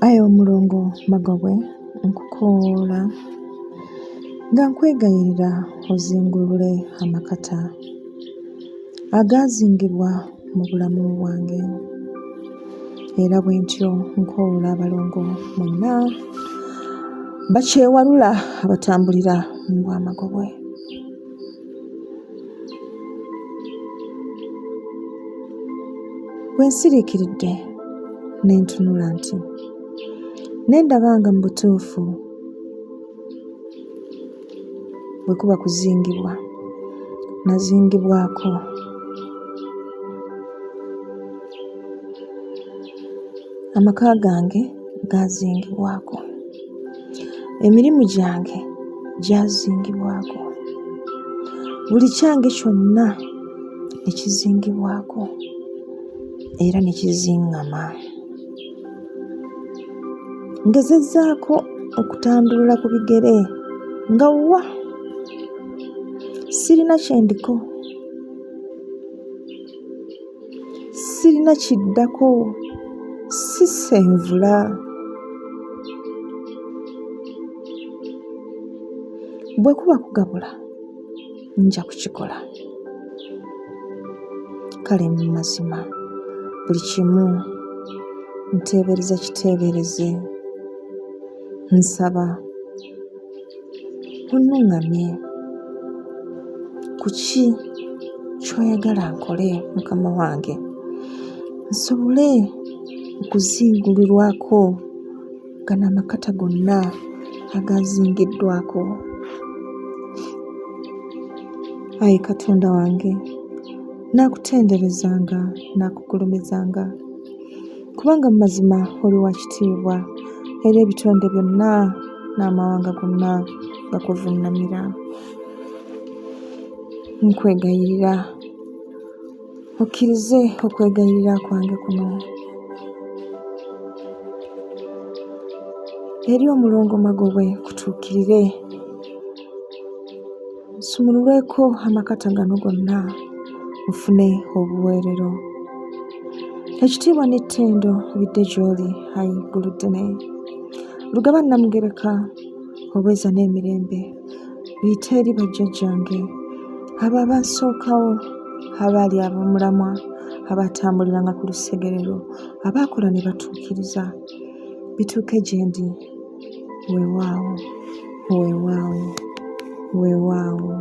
Aye omulongo Magobwe nkukoola nga nkwegayirira ozingulule amakata agazingibwa mu bulamu bwange, era bwe ntyo nkoola abalongo mwenna bakyewalula abatambulira mu bwamagobwe. Bwe nsiriikiridde ne ntunula nti ne ndaba nga mu butuufu bwe kuba kuzingibwa nazingibwako, amaka gange gaazingibwako, emirimu gyange gyazingibwako, buli kyange kyonna ne kizingibwako era ne kiziŋŋama. Ngezezzaako okutandulula ku bigere nga wa sirina kyendiko, sirina kiddako, sisse nvula. Bwe kuba kugabula nja kukikola. Kale mu mazima buli kimu nteebereza kiteebereze, nsaba onnuŋŋamye ku ki ky'oyagala nkole Mukama wange, nsobole okuzingulirwako gano amakata gonna agazingiddwako. Ayi Katonda wange, naakutenderezanga, naakugulumizanga, kubanga mu mazima oli wa kitiibwa era ebitonde byonna n'amawanga gonna gakuvuunamira. Nkwegayirira okkirize okwegayirira kwange kuno eri omulongo Magobwe kutuukirire, nsumululweko amakata gano gonna nfune obuweerero. Ekitiibwa n'ettendo bidde gy'oli, Ayi Gguluddene. Lugaba Namugereka, obweza n'emirembe biyite eri bajjajjange abo abansookawo, abaali ab'omulamwa, abatambuliranga ku lusegerero, abaakola ne batuukiriza, bituuke gye ndi. Weewaawo, weewaawo, weewaawo.